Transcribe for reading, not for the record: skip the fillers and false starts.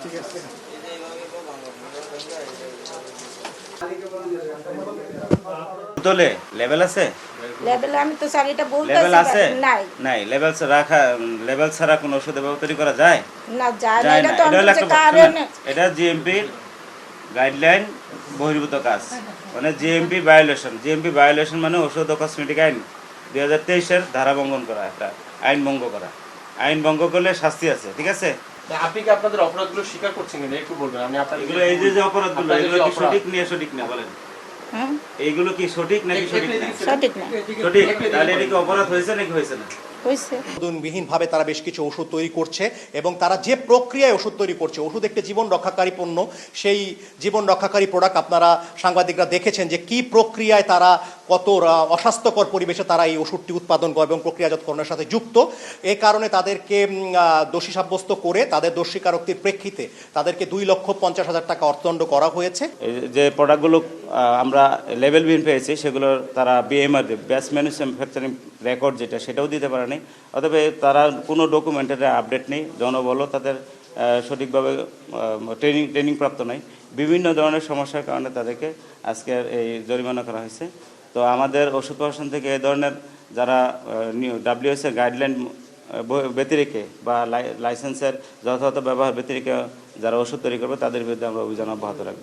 ঠিক আছে। তোলে লেভেল আছে? লেভেল আমি তো স্যার এটা লেভেল বলতেছি আছে? নাই। নাই লেভেল রাখা, লেভেল ছাড়া কোনো ওষুধ ব্যবহার করা যায়? না যায় না, যায় এটা না। তো এটা হলো অন্তত একটা কারণে এটা জিএমপির গাইডলাইন বহির্ভূত কাজ, মানে জিএমপি ভায়োলেশন। জিএমপি ভায়োলেশন মানে ওষুধ ও কসমেটিক আইন 2023-এর ধারা ভঙ্গন করা, একটা আইন ভঙ্গ করা। আইন ভঙ্গ করলে শাস্তি আছে, ঠিক আছে? আপনি কি আপনাদের অপরাধগুলো স্বীকার করছেন কিনা একটু বলবেন? আমি আপনাদের এগুলো এই যে অপরাধগুলো, এগুলো কি সঠিক নিয়ে সঠিক না বলেন? এইগুলো কি সঠিক নাকি সঠিক না? সঠিক না। সঠিক। তাহলে এটা কি অপরাধ হয়েছে নাকি হয়েছে না? হইছে। অনুমোদনবিহীনভাবে তারা বেশ কিছু ওষুধ তৈরি করছে এবং তারা যে প্রক্রিয়ায় ওষুধ তৈরি করছে, ওষুধ একটি জীবন রক্ষাকারী পণ্য, সেই জীবন রক্ষাকারী প্রোডাক্ট আপনারা সাংবাদিকরা দেখেছেন যে কি প্রক্রিয়ায় তারা কত অস্বাস্থ্যকর পরিবেশে তারা এই ওষুধটি উৎপাদন করে এবং প্রক্রিয়াজাতকরণের সাথে যুক্ত। এই কারণে তাদেরকে দোষী সাব্যস্ত করে তাদের দোষ স্বীকারোক্তির প্রেক্ষিতে তাদেরকে 2,50,000 টাকা অর্থদণ্ড করা হয়েছে। যে প্রোডাক্টগুলো আমরা লেভেলবিহীন পেয়েছি সেগুলোর তারা বিএমআর ব্যাচ ম্যানুফ্যাকচারিং রেকর্ড যেটা, সেটাও দিতে পারে নাই। অতএব তারা কোনো ডকুমেন্টের আপডেট নেই, জনবলও তাদের সঠিকভাবে ট্রেনিং প্রাপ্ত নয়। বিভিন্ন ধরনের সমস্যার কারণে তাদেরকে আজকে এই জরিমানা করা হয়েছে। তো আমাদের ওষুধ প্রশাসন থেকে এই ধরনের যারা WS এর গাইডলাইন ব্যতিরেকে বা লাইসেন্সের যথাযথ ব্যবহার ব্যতিরেকে যারা ওষুধ তৈরি করবে তাদের বিরুদ্ধে আমরা অভিযান অব্যাহত রাখবো।